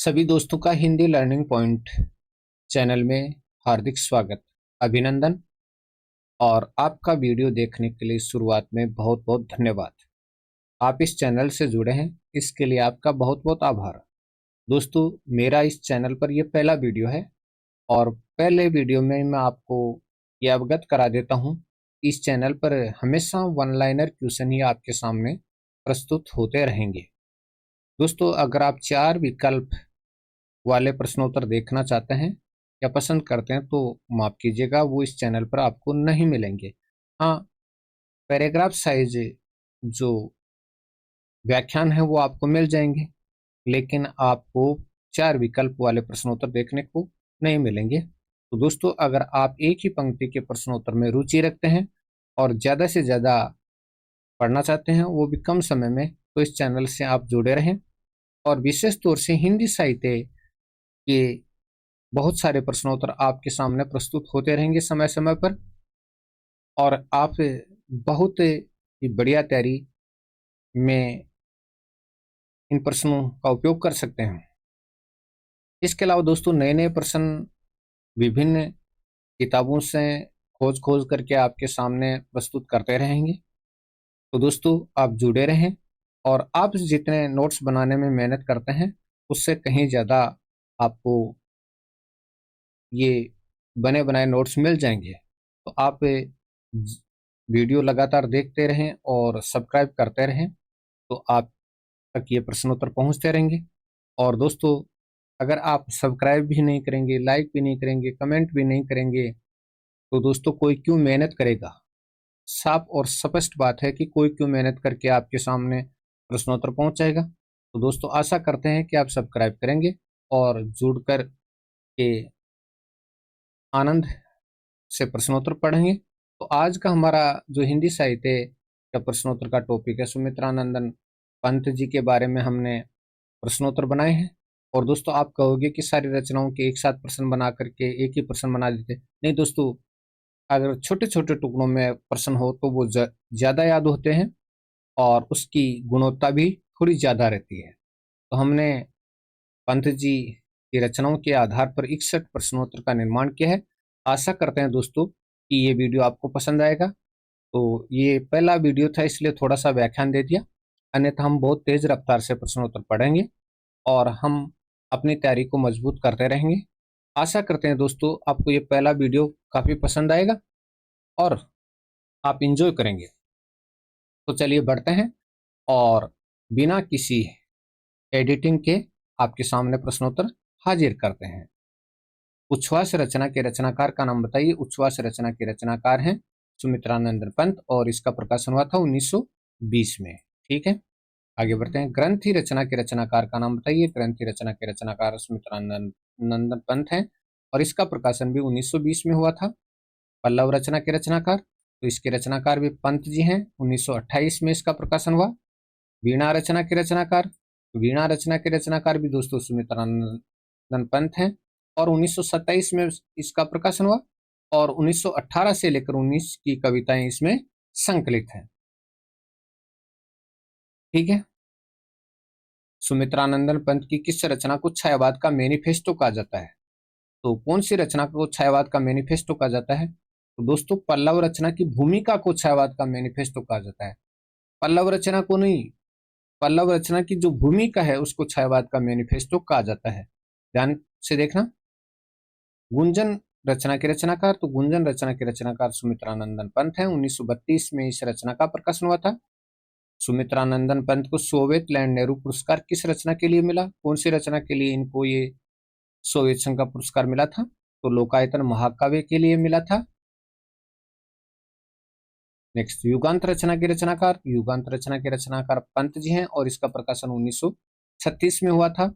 सभी दोस्तों का हिंदी लर्निंग पॉइंट चैनल में हार्दिक स्वागत, अभिनंदन और आपका वीडियो देखने के लिए शुरुआत में बहुत बहुत धन्यवाद। आप इस चैनल से जुड़े हैं, इसके लिए आपका बहुत बहुत आभार। दोस्तों, मेरा इस चैनल पर यह पहला वीडियो है और पहले वीडियो में मैं आपको ये अवगत करा देता हूँ। इस चैनल पर हमेशा वन लाइनर क्वेश्चन ही आपके सामने प्रस्तुत होते रहेंगे। दोस्तों, अगर आप 4 विकल्प वाले प्रश्नोत्तर देखना चाहते हैं या पसंद करते हैं तो माफ कीजिएगा, वो इस चैनल पर आपको नहीं मिलेंगे। हाँ, पैराग्राफ साइज जो व्याख्यान है वो आपको मिल जाएंगे, लेकिन आपको 4 विकल्प वाले प्रश्नोत्तर देखने को नहीं मिलेंगे। तो दोस्तों, अगर आप एक ही पंक्ति के प्रश्नोत्तर में रुचि रखते हैं और ज़्यादा से ज़्यादा पढ़ना चाहते हैं, वो भी कम समय में, तो इस चैनल से आप जुड़े रहें। और विशेष तौर से हिंदी साहित्य के बहुत सारे प्रश्नोत्तर आपके सामने प्रस्तुत होते रहेंगे समय समय पर, और आप बहुत ही बढ़िया तैयारी में इन प्रश्नों का उपयोग कर सकते हैं। इसके अलावा दोस्तों, नए नए प्रश्न विभिन्न किताबों से खोज खोज करके आपके सामने प्रस्तुत करते रहेंगे। तो दोस्तों, आप जुड़े रहें और आप जितने नोट्स बनाने में मेहनत करते हैं उससे कहीं ज़्यादा आपको ये बने बनाए नोट्स मिल जाएंगे। तो आप वीडियो लगातार देखते रहें और सब्सक्राइब करते रहें, तो आप तक ये प्रश्नोत्तर पहुंचते रहेंगे। और दोस्तों, अगर आप सब्सक्राइब भी नहीं करेंगे, लाइक भी नहीं करेंगे, कमेंट भी नहीं करेंगे, तो दोस्तों कोई क्यों मेहनत करेगा। साफ और स्पष्ट बात है कि कोई क्यों मेहनत करके आपके सामने प्रश्नोत्तर पहुंचाएगा। तो दोस्तों, आशा करते हैं कि आप सब्सक्राइब करेंगे और जुड़कर के आनंद से प्रश्नोत्तर पढ़ेंगे। तो आज का हमारा जो हिंदी साहित्य का प्रश्नोत्तर का टॉपिक है, सुमित्रानंदन पंत जी के बारे में हमने प्रश्नोत्तर बनाए हैं। और दोस्तों, आप कहोगे कि सारी रचनाओं के एक साथ प्रश्न बना करके एक ही प्रश्न बना देते। नहीं दोस्तों, अगर छोटे छोटे टुकड़ों में प्रश्न हो तो वो ज़्यादा याद होते हैं और उसकी गुणवत्ता भी थोड़ी ज़्यादा रहती है। तो हमने पंत जी की रचनाओं के आधार पर 61 प्रश्नोत्तर का निर्माण किया है। आशा करते हैं दोस्तों कि ये वीडियो आपको पसंद आएगा। तो ये पहला वीडियो था, इसलिए थोड़ा सा व्याख्यान दे दिया, अन्यथा हम बहुत तेज रफ्तार से प्रश्नोत्तर पढ़ेंगे और हम अपनी तैयारी को मजबूत करते रहेंगे। आशा करते हैं दोस्तों आपको ये पहला वीडियो काफ़ी पसंद आएगा और आप इंजॉय करेंगे। तो चलिए बढ़ते हैं और बिना किसी एडिटिंग के आपके सामने प्रश्नोत्तर हाजिर करते हैं। उच्छ्वास रचना के रचनाकार का नाम बताइए। उच्छ्वास रचना के रचनाकार हैं सुमित्रानंदन पंत और इसका प्रकाशन हुआ था 1920 में। ठीक है, आगे बढ़ते हैं। ग्रंथि रचना के रचनाकार का नाम बताइए। ग्रंथि रचना के रचनाकार सुमित्रानंदन पंत हैं और इसका प्रकाशन भी 1920 में हुआ था। पल्लव रचना के रचनाकार, तो इसके रचनाकार भी पंत जी हैं, 1928 में इसका प्रकाशन हुआ। वीणा रचना के रचनाकार, वीणा रचना के रचनाकार भी दोस्तों सुमित्रानंदन पंत हैं और 1927 में इसका प्रकाशन हुआ और 1918 से लेकर 19 की कविताएं इसमें संकलित हैं। ठीक है, सुमित्रानंदन पंत की किस रचना को छायावाद का मैनिफेस्टो कहा जाता है? तो कौन सी रचना को छायावाद का मैनिफेस्टो कहा जाता है? तो दोस्तों, पल्लव रचना की भूमिका को छायावाद का मैनिफेस्टो कहा जाता है। पल्लव रचना को नहीं, पल्लव रचना की जो भूमिका है उसको छायावाद का मैनिफेस्टो कहा जाता है। ध्यान से देखना। गुंजन रचना के रचनाकार, तो गुंजन रचना के रचनाकार सुमित्रानंदन पंत हैं। 1932 में इस रचना का प्रकाशन हुआ था। सुमित्रानंदन पंत को सोवियत लैंड नेहरू पुरस्कार किस रचना के लिए मिला? कौन सी रचना के लिए इनको ये सोवियत संघ का पुरस्कार मिला था? तो लोकायतन महाकाव्य के लिए मिला था। नेक्स्ट, युगांत रचना के रचनाकार, युगांत रचना के रचनाकार पंत जी हैं और इसका प्रकाशन 1936 में हुआ था।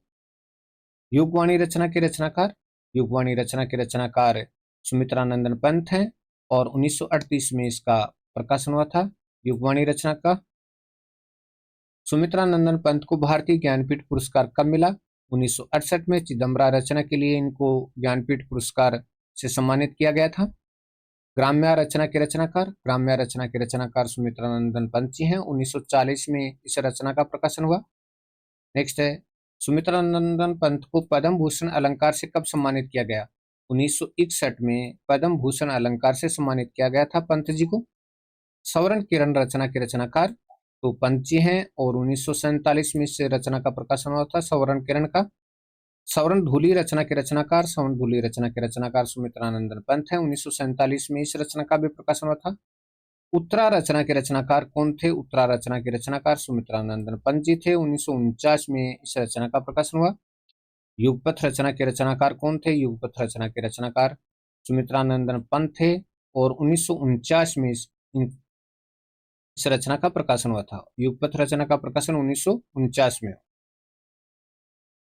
युगवाणी रचना के रचनाकार, युगवाणी रचना के रचनाकार सुमित्रानंदन पंत हैं और 1938 में इसका प्रकाशन हुआ था। युगवाणी रचना का सुमित्रानंदन पंत को भारतीय ज्ञानपीठ पुरस्कार कब मिला? 1968 में चिदम्बरा रचना के लिए इनको ज्ञानपीठ पुरस्कार से सम्मानित किया गया था। ग्राम्या रचना के रचनाकार, ग्राम्या रचना के रचनाकार सुमित्रानंदन पंत जी हैं। 1940 में इस रचना का प्रकाशन हुआ। नेक्स्ट है सुमित्रानंदन पंत को पद्म भूषण अलंकार से कब सम्मानित किया गया? 1961 में पद्म भूषण अलंकार से सम्मानित किया गया था पंत जी को। सवर्ण किरण रचना के रचनाकार तो पंत जी हैं, और 1947 में इस रचना का प्रकाशन हुआ था सवर्ण किरण का। सवर्ण धूली रचना के रचनाकार, सवर्ण धूली रचना के रचनाकार सुमित्रानंदन पंत हैं। 1947 में इस रचना का भी प्रकाशन हुआ था। उत्तरा रचना के रचनाकार कौन थे? उत्तरा रचना के रचनाकार सुमित्रानंदन पंत जी थे। 1949 में इस रचना का प्रकाशन हुआ। युगपथ रचना के रचनाकार कौन थे? युगपथ रचना के रचनाकार सुमित्रानंदन पंत थे, और 1949 में इस रचना का प्रकाशन हुआ था। युगपथ रचना का प्रकाशन 1949 में।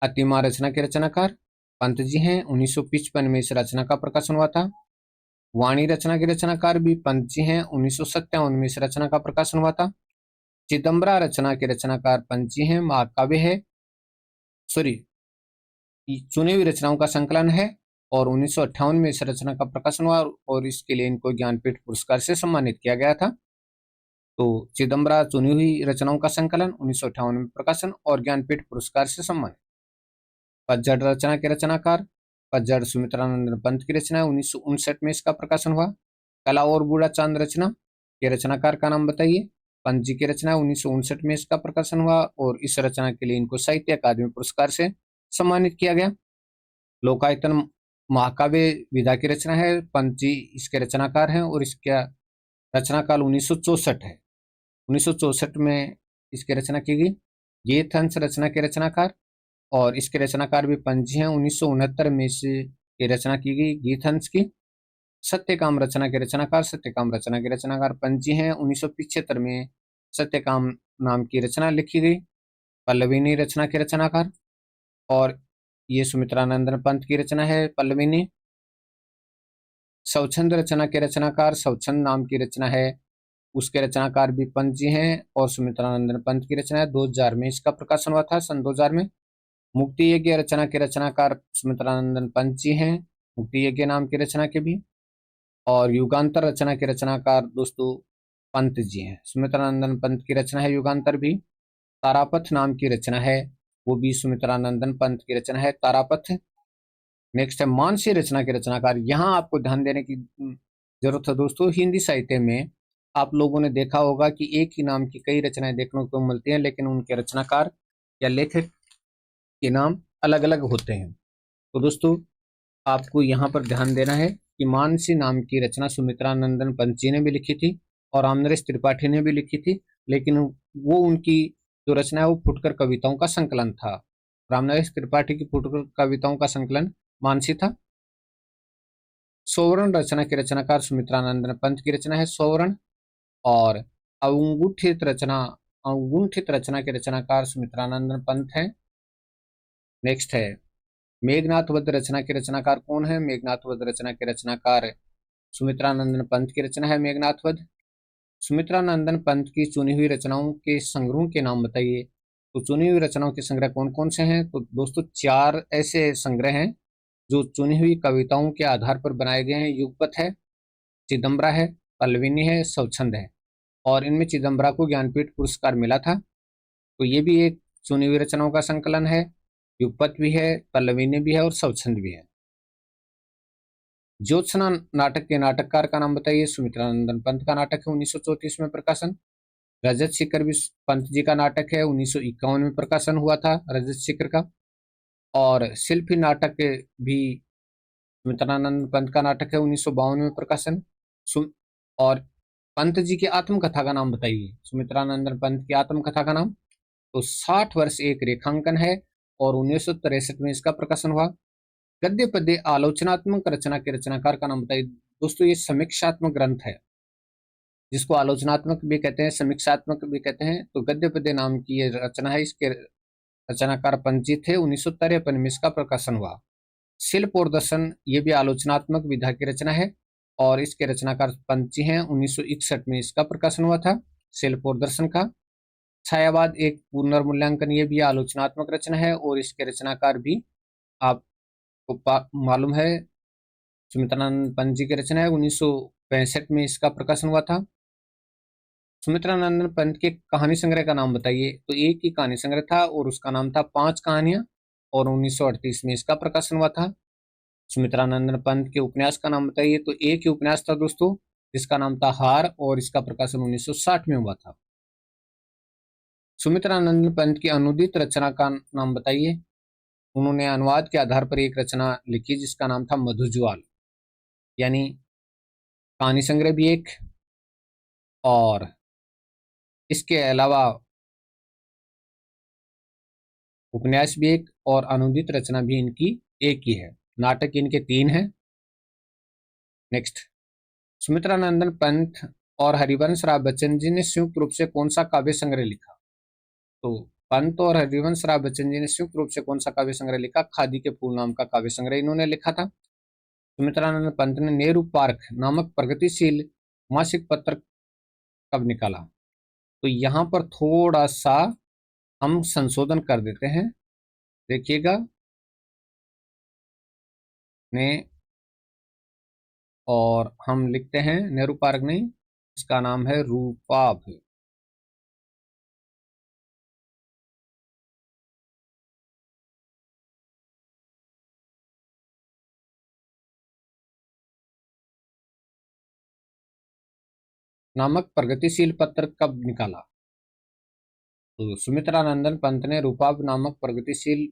अतिमा रचना के रचनाकार पंत जी हैं। 1955 में इस रचना का प्रकाशन हुआ था। वाणी रचना के रचनाकार भी पंत जी हैं। 1957 में इस रचना का प्रकाशन हुआ था। चिदम्बरा रचना के रचनाकार पंत जी हैं। महाकाव्य है, सॉरी, चुनी हुई रचनाओं का संकलन है, और 1958 में इस रचना का प्रकाशन हुआ, और इसके लिए इनको ज्ञानपीठ पुरस्कार से सम्मानित किया गया था। तो चिदम्बरा चुनी हुई रचनाओं का संकलन, 1958 में प्रकाशन, और ज्ञानपीठ पुरस्कार से सम्मानित। पतझड़ रचना के रचनाकार पतझड़ सुमित्रानंदन पंत की रचना है। 1959 में इसका प्रकाशन हुआ। कला और बूढ़ा चांद रचना के रचनाकार का नाम बताइए। पंत जी की रचना है। 1959 में इसका प्रकाशन हुआ, और इस रचना के लिए इनको साहित्य अकादमी पुरस्कार से सम्मानित किया गया। लोकायतन महाकाव्य विधा की रचना है। पंत जी इसके रचनाकार हैं, और इसका रचनाकाल 1964 है। 1964 में इसकी रचना की गई। ये थंस रचना के रचनाकार, और इसके रचनाकार भी पंत जी हैं। 1969 में इसकी रचना की गई गीतहंस की। सत्यकाम रचना के रचनाकार सत्यकाम रचना के रचनाकार पंत जी हैं। 1975 में सत्यकाम नाम की रचना लिखी गई। पल्लविनी रचना के रचनाकार, और ये सुमित्रानंदन पंत की रचना है पल्लविनी। स्वच्छंद रचना के रचनाकार स्वच्छंद नाम की रचना है, उसके रचनाकार भी पंत जी हैं, और सुमित्रानंदन पंत की रचना है। 2000 में इसका प्रकाशन हुआ था, सन 2000 में। मुक्ति यज्ञ रचना के रचनाकार सुमित्रानंदन पंत जी हैं, मुक्ति यज्ञ नाम की रचना के भी। और युगांतर रचना के रचनाकार दोस्तों पंत जी हैं। सुमित्रानंदन पंत की रचना है युगांतर भी। तारापथ नाम की रचना है, वो भी सुमित्रानंदन पंत की रचना है, तारापथ। नेक्स्ट है मानसी रचना के रचनाकार। यहाँ आपको ध्यान देने की जरूरत है दोस्तों। हिंदी साहित्य में आप लोगों ने देखा होगा कि एक ही नाम की कई रचनाएं देखने को मिलती हैं, लेकिन उनके रचनाकार या लेखक के नाम अलग अलग होते हैं। तो दोस्तों आपको यहाँ पर ध्यान देना है कि मानसी नाम की रचना सुमित्रानंदन पंत जी ने भी लिखी थी, और रामनरेश त्रिपाठी ने भी लिखी थी, लेकिन वो उनकी जो रचना है वो फुटकर कविताओं का संकलन था। रामनरेश त्रिपाठी की फुटकर कविताओं का संकलन मानसी था। सोवर्ण रचना के रचनाकार सुमित्रानंदन पंत की रचना है सोवर्ण, और अवगुंठित रचना के रचनाकार सुमित्रानंदन पंत है। नेक्स्ट है मेघनाथ वध रचना के रचनाकार कौन है? मेघनाथ वध रचना के रचनाकार सुमित्रानंदन पंत की रचना है मेघनाथ वध। सुमित्रानंदन पंत की चुनी हुई रचनाओं के संग्रहों के नाम बताइए। तो चुनी हुई रचनाओं के संग्रह कौन कौन से हैं? तो दोस्तों 4 ऐसे संग्रह हैं जो चुनी हुई कविताओं के आधार पर बनाए गए हैं। युगपथ है, चिदम्बरा है, पल्लविनी है, स्वच्छंद है, और इनमें चिदम्बरा को ज्ञानपीठ पुरस्कार मिला था। तो ये भी एक चुनी हुई रचनाओं का संकलन है। युगपथ भी है, पल्लविनी भी है, और स्वच्छंद भी है। ज्योत्सना नाटक के नाटककार का नाम बताइए। सुमित्रानंदन पंत का नाटक है, 1934 में प्रकाशन। रजत शिखर भी पंत जी का नाटक है, 1951 में प्रकाशन हुआ था रजत शिखर का। और शिल्पी नाटक भी सुमित्रानंद पंत का नाटक है, 1952 में प्रकाशन। और पंत जी की आत्मकथा का नाम बताइए। सुमित्रानंदन पंत की आत्मकथा का नाम तो 60 वर्ष एक रेखांकन है, और 1963 में इसका प्रकाशन हुआ। गद्य पद्य आलोचनात्मक रचना के रचनाकार का नाम बताइए। दोस्तों ये समीक्षात्मक ग्रंथ है, जिसको आलोचनात्मक भी कहते हैं, समीक्षात्मक भी कहते हैं। तो गद्य पद्य नाम की ये रचना है, इसके रचनाकार पंत जी थे। 1953 में इसका प्रकाशन हुआ। शिल्प और दर्शन ये भी आलोचनात्मक विधा की रचना है, और इसके रचनाकार पंत जी हैं। 1961 में इसका प्रकाशन हुआ था शिल्प और दर्शन का। छायावाद एक पुनर्मूल्यांकन ये भी आलोचनात्मक रचना है, और इसके रचनाकार भी आपको मालूम है सुमित्रानंद पंत जी की रचना है। 1965 में इसका प्रकाशन हुआ था। सुमित्रा नंदन पंत के कहानी संग्रह का नाम बताइए। तो एक ही कहानी संग्रह था और उसका नाम था पांच कहानियां, और 1938 में इसका प्रकाशन हुआ था। सुमित्रा नंदन पंत के उपन्यास का नाम बताइए। तो एक ही उपन्यास था दोस्तों, जिसका नाम था हार, और इसका प्रकाशन 1960 में हुआ था। सुमित्रा नंदन पंत की अनुदित रचना का नाम बताइए। उन्होंने अनुवाद के आधार पर एक रचना लिखी जिसका नाम था मधुज्वाल, यानी कहानी संग्रह भी एक, और इसके अलावा उपन्यास भी एक, और अनुदित रचना भी इनकी एक ही है। नाटक इनके तीन हैं। नेक्स्ट, सुमित्रा नंदन पंत और हरिवंश राय बच्चन जी ने संयुक्त रूप से कौन सा काव्य संग्रह लिखा? तो पंत और हरिवंश राय बच्चन जी ने संयुक्त रूप से कौन सा काव्य संग्रह लिखा? खादी के फूल नाम का काव्य संग्रह इन्होंने लिखा था। सुमित्रानंद पंत ने नेहरू पार्क नामक प्रगतिशील मासिक पत्र कब निकाला? तो यहाँ पर थोड़ा सा हम संशोधन कर देते हैं, देखिएगा ने, और हम लिखते हैं नेहरू पार्क नहीं, इसका नाम है रूपाभ। नामक प्रगतिशील पत्र कब निकाला? तो सुमित्रानंदन पंत ने रूपाभ नामक प्रगतिशील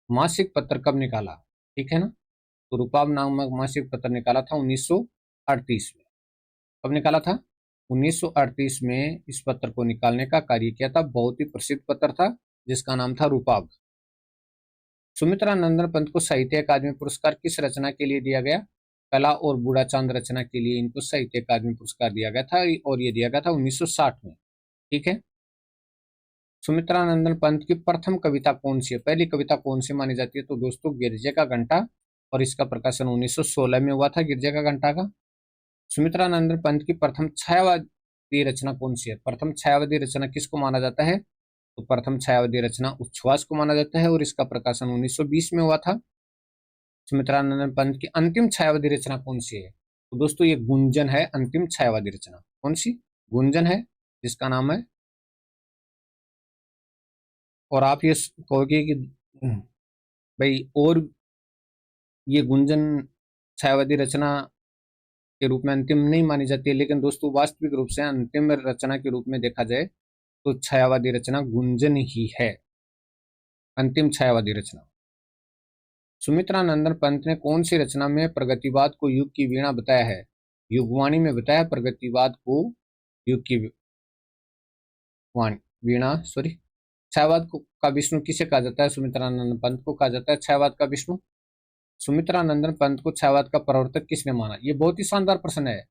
मासिक पत्र कब निकाला? ठीक है ना। तो रूपाभ नामक मासिक पत्र निकाला था 1938 में। कब निकाला था? 1938 में इस पत्र को निकालने का कार्य किया था। बहुत ही प्रसिद्ध पत्र था जिसका नाम था रूपाभ। सुमित्रा नंदन पंत को साहित्य अकादमी पुरस्कार किस रचना के लिए दिया गया? कला और बूढ़ा चांद रचना के लिए इनको साहित्य अकादमी पुरस्कार दिया गया था, और ये दिया गया था 1960 में। ठीक है। सुमित्रा नंदन पंत की प्रथम कविता कौन सी है? पहली कविता कौन सी मानी जाती है? तो दोस्तों गिरजे का घंटा, और इसका प्रकाशन 1916 में हुआ था, गिरजे का घंटा का। सुमित्रा नंदन पंत की प्रथम छायावादी रचना कौन सी है? प्रथम छायावादी रचना किसको माना जाता है? तो प्रथम छायावादी रचना उच्छ्वास को माना जाता है, और इसका प्रकाशन 1920 में हुआ था। सुमित्रा नंदन पंत की अंतिम छायावादी रचना कौन सी है? तो दोस्तों ये गुंजन है। अंतिम छायावादी रचना कौन सी? गुंजन है, जिसका नाम है। और आप ये कहोगे कि भाई, और ये गुंजन छायावादी रचना के रूप में अंतिम नहीं मानी जाती है, लेकिन दोस्तों वास्तविक रूप से अंतिम रचना के रूप में देखा जाए तो छायावादी रचना गुंजन ही है, अंतिम छायावादी रचना। सुमित्रा नंदन पंत ने कौन सी रचना में प्रगतिवाद को युग की वीणा बताया है? युगवाणी में बताया प्रगतिवाद को युग की वाणी वीणा, सॉरी, छायावाद को का विष्णु किसे कहा जाता है? सुमित्रा नंदन पंत को कहा जाता है छायावाद का विष्णु। सुमित्रा नंदन पंत को छायावाद का प्रवर्तक किसने माना? ये बहुत ही शानदार प्रश्न है।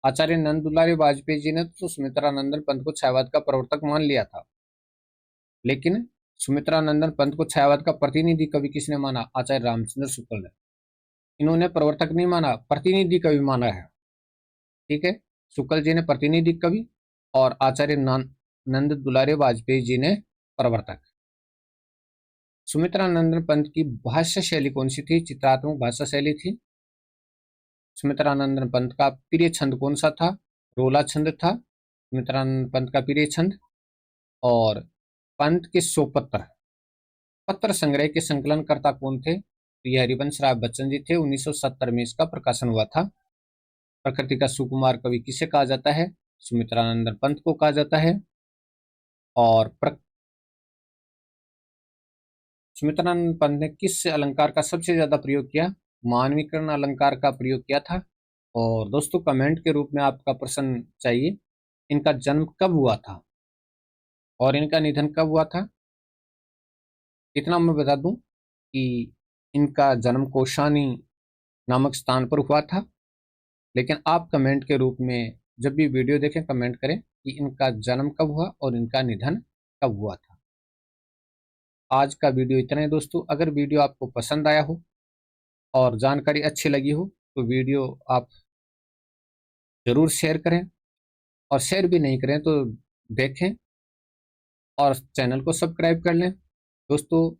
आचार्य नंद दुलारी वाजपेयी जी ने तो सुमित्रा नंदन पंत को छायावाद का प्रवर्तक मान लिया था, लेकिन सुमित्रा नंदन पंत को छायावाद का प्रतिनिधि कवि किसने माना? आचार्य रामचंद्र शुक्ल ने। इन्होंने प्रवर्तक नहीं माना, प्रतिनिधि कवि माना है। ठीक है। शुक्ल जी ने प्रतिनिधि कवि, और आचार्य नंद दुलारे वाजपेयी जी ने प्रवर्तक। सुमित्रा नंदन पंत की भाषा शैली कौन सी थी? चित्रात्मक भाषा शैली थी। सुमित्रा नंदन पंत का प्रिय छंद कौन सा था? रोला छंद था सुमित्रा नंदन पंत का प्रिय छंद। और पंत के 100 पत्र पत्र संग्रह के संकलनकर्ता कौन थे? तो ये हरिवंश राय बच्चन जी थे। 1970 में इसका प्रकाशन हुआ था। प्रकृति का सुकुमार कवि किसे कहा जाता है? सुमित्रा नंदन पंत को कहा जाता है। और सुमित्रा नंदन पंत ने किस अलंकार का सबसे ज्यादा प्रयोग किया? मानवीकरण अलंकार का प्रयोग किया था। और दोस्तों कमेंट के रूप में आपका प्रश्न चाहिए, इनका जन्म कब हुआ था और इनका निधन कब हुआ था? इतना मैं बता दूं कि इनका जन्म कौशानी नामक स्थान पर हुआ था। लेकिन आप कमेंट के रूप में जब भी वीडियो देखें कमेंट करें कि इनका जन्म कब हुआ और इनका निधन कब हुआ था। आज का वीडियो इतना ही दोस्तों। अगर वीडियो आपको पसंद आया हो और जानकारी अच्छी लगी हो तो वीडियो आप जरूर शेयर करें, और शेयर भी नहीं करें तो देखें और चैनल को सब्सक्राइब कर लें। दोस्तों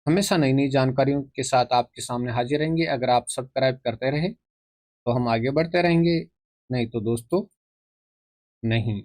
हमेशा नई नई जानकारियों के साथ आपके सामने हाजिर रहेंगे। अगर आप सब्सक्राइब करते रहे तो हम आगे बढ़ते रहेंगे, नहीं तो दोस्तों नहीं।